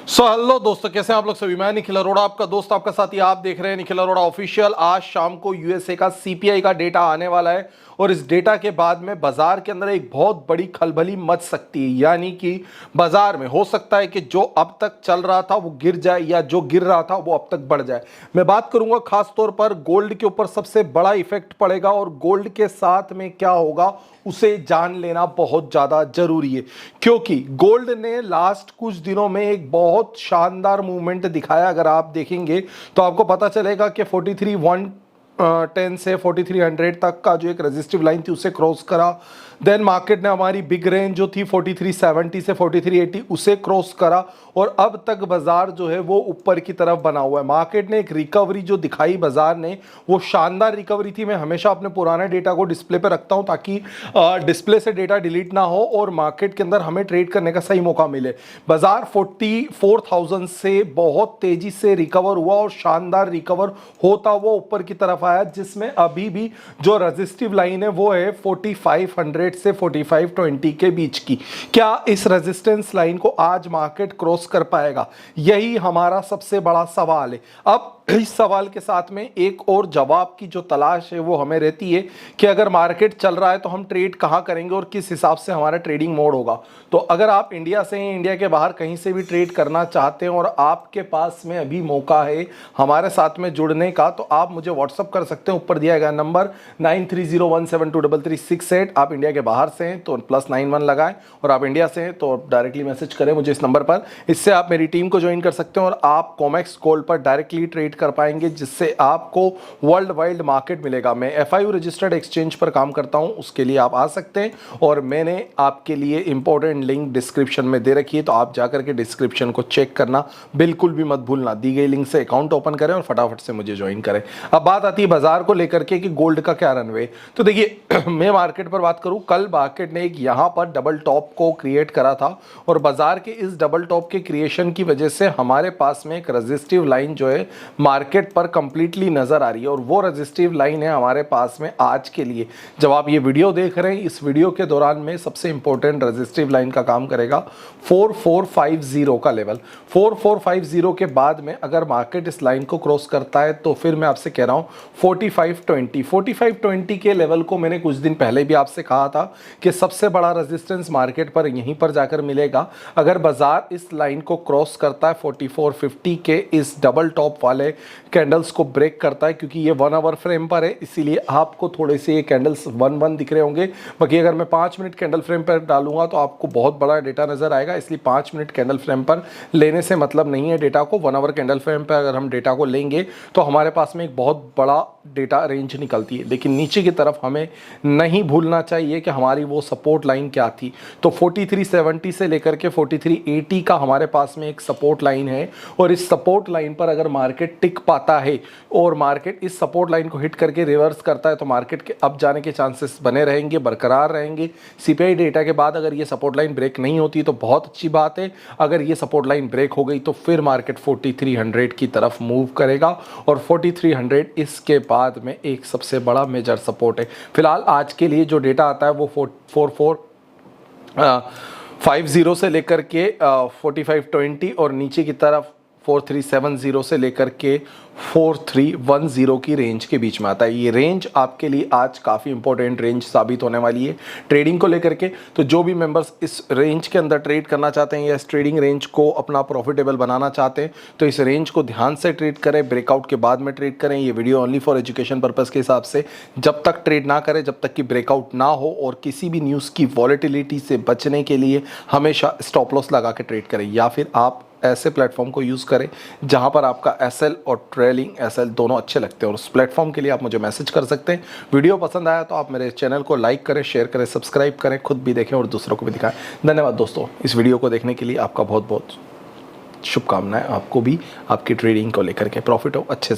Hello दोस्तों, कैसे हैं आप लोग सभी। मैं निखिल अरोड़ा, आपका दोस्त, आपका साथी। आप देख रहे हैं निखिल अरोड़ा ऑफिशियल। आज शाम को यूएसए का सीपीआई का डेटा आने वाला है और इस डेटा के बाद में बाजार के अंदर एक बहुत बड़ी खलबली मच सकती है। यानी कि बाजार में हो सकता है कि जो अब तक चल रहा था वो गिर जाए या जो गिर रहा था वो अब तक बढ़ जाए। मैं बात करूंगा खास तौर पर गोल्ड के ऊपर सबसे बड़ा इफेक्ट पड़ेगा और गोल्ड के साथ में क्या होगा उसे जान लेना बहुत ज्यादा जरूरी है, क्योंकि गोल्ड ने लास्ट कुछ दिनों में एक बहुत शानदार मूवमेंट दिखाया। अगर आप देखेंगे तो आपको पता चलेगा कि 43,110 से 4300 तक का जो एक रेजिस्टिव लाइन थी उसे क्रॉस करा। देन मार्केट ने हमारी बिग रेंज जो थी 4370 से 4380 उसे क्रॉस करा और अब तक बाजार जो है वो ऊपर की तरफ बना हुआ है। मार्केट ने एक रिकवरी जो दिखाई बाजार ने, वो शानदार रिकवरी थी। मैं हमेशा अपने पुराने डेटा को डिस्प्ले पे रखता हूं ताकि डिस्प्ले से डेटा डिलीट ना हो और मार्केट के अंदर हमें ट्रेड करने का सही मौका मिले। बाजार 44,000 से बहुत तेजी से रिकवर हुआ और शानदार रिकवर होता हुआ ऊपर की तरफ आया, जिसमें अभी भी जो रेजिस्टिव लाइन है वो है 4500 से 4520 के बीच की। क्या इस रेजिस्टेंस लाइन को आज मार्केट क्रॉस कर पाएगा? यही हमारा सबसे बड़ा सवाल है। अब इस सवाल के साथ में एक और जवाब की जो तलाश है वो हमें रहती है कि अगर मार्केट चल रहा है तो हम ट्रेड कहां करेंगे और किस हिसाब से हमारा ट्रेडिंग मोड होगा। तो अगर आप इंडिया से हैं, इंडिया के बाहर कहीं से भी ट्रेड करना चाहते हैं और आपके पास में अभी मौका है हमारे साथ में जुड़ने का, तो आप मुझे व्हाट्सअप कर सकते हैं। ऊपर दिया गया नंबर 9301723368। आप इंडिया के बाहर से हैं तो +91 लगाएं और आप इंडिया से हैं तो डायरेक्टली मैसेज करें मुझे इस नंबर पर। इससे आप मेरी टीम को ज्वाइन कर सकते हैं और आप कॉमेक्स गोल्ड पर डायरेक्टली ट्रेड कर पाएंगे, जिससे आपको वर्ल्ड वाइड मार्केट मिलेगा। मैं एफआईयू रजिस्टर्ड एक्सचेंज पर काम करता हूं, उसके लिए आप आ सकते हैं और मैंने आपके लिए इंपॉर्टेंट लिंक डिस्क्रिप्शन में दे रखी है, तो आप जाकर के डिस्क्रिप्शन को चेक करना बिल्कुल भी मत भूलना। दी गई लिंक से अकाउंट ओपन करें और फटाफट से मुझे ज्वाइन करें। अब बात आती है बाजार को लेकर के कि गोल्ड का क्या रनवे। तो देखिए मैं मार्केट पर बात करूं, कल मार्केट ने एक यहां पर डबल टॉप को क्रिएट करा था और बाजार के इस डबल टॉप के क्रिएशन की वजह से हमारे पास में एक रेजिस्टिव लाइन जो है मार्केट पर कंप्लीटली नजर आ रही है और वो रेजिस्टिव लाइन है हमारे पास में आज के लिए। जब आप ये वीडियो देख रहे हैं, इस वीडियो के दौरान में सबसे इंपॉर्टेंट रेजिस्टिव लाइन का काम करेगा 4450 का लेवल। 4450 के बाद में अगर मार्केट इस लाइन को क्रॉस करता है तो फिर मैं आपसे कह रहा हूं 4520 के लेवल को मैंने कुछ दिन पहले भी आपसे कहा था कि सबसे बड़ा रेजिस्टेंस मार्केट पर यहीं पर जाकर मिलेगा। अगर बाजार इस लाइन को क्रॉस करता है 4450 के इस डबल टॉप वाले कैंडल्स को ब्रेक करता है, क्योंकि ये 1 आवर फ्रेम पर है इसीलिए आपको थोड़े से ये कैंडल्स 1-1 दिख रहे होंगे। बाकी अगर मैं 5 मिनट कैंडल फ्रेम पर डालूंगा तो आपको बहुत बड़ा डेटा नजर आएगा, इसलिए 5 मिनट कैंडल फ्रेम पर लेने से मतलब नहीं है डेटा को। 1 आवर कैंडल फ्रेम पर अगर हम डेटा को लेंगे तो हमारे पास में एक बहुत बड़ा डेटा रेंज निकलती है। लेकिन नीचे की तरफ हमें नहीं भूलना चाहिए कि हमारी वो सपोर्ट लाइन क्या थी। तो 4370 से लेकर के 4380 का हमारे पास में एक सपोर्ट लाइन है और इस सपोर्ट लाइन पर अगर मार्केट टिक पाता है और मार्केट इस सपोर्ट लाइन को हिट करके रिवर्स करता है तो मार्केट के अप जाने के चांसेस बने रहेंगे, बरकरार रहेंगे। सीपीआई डेटा के बाद अगर ये सपोर्ट लाइन ब्रेक नहीं होती तो बहुत अच्छी बात है। अगर ये सपोर्ट लाइन ब्रेक हो गई तो फिर मार्केट 4300 की तरफ मूव करेगा और 4300 इसके बाद में एक सबसे बड़ा मेजर सपोर्ट है। फिलहाल आज के लिए जो डेटा आता है वो 4450 से लेकर के 4520 और नीचे की तरफ 4370 से लेकर के 4310 की रेंज के बीच में आता है। ये रेंज आपके लिए आज काफ़ी इंपॉर्टेंट रेंज साबित होने वाली है ट्रेडिंग को लेकर के। तो जो भी मेंबर्स इस रेंज के अंदर ट्रेड करना चाहते हैं या इस ट्रेडिंग रेंज को अपना प्रॉफिटेबल बनाना चाहते हैं तो इस रेंज को ध्यान से ट्रेड करें, ब्रेकआउट के बाद में ट्रेड करें। ये video only for education purpose के हिसाब से जब तक ट्रेड ना करें, जब तक कि ब्रेकआउट ना हो, और किसी भी न्यूज़ की वॉलेटिलिटी से बचने के लिए हमेशा स्टॉप लॉस लगा के ट्रेड करें, या फिर आप ऐसे प्लेटफॉर्म को यूज़ करें जहां पर आपका एसएल और ट्रेलिंग एसएल दोनों अच्छे लगते हैं। और उस प्लेटफॉर्म के लिए आप मुझे मैसेज कर सकते हैं। वीडियो पसंद आया तो आप मेरे चैनल को लाइक करें, शेयर करें, सब्सक्राइब करें, खुद भी देखें और दूसरों को भी दिखाएं। धन्यवाद दोस्तों, इस वीडियो को देखने के लिए आपका बहुत बहुत शुभकामनाएं। आपको भी आपकी ट्रेडिंग को लेकर के प्रॉफिट हो, अच्छे से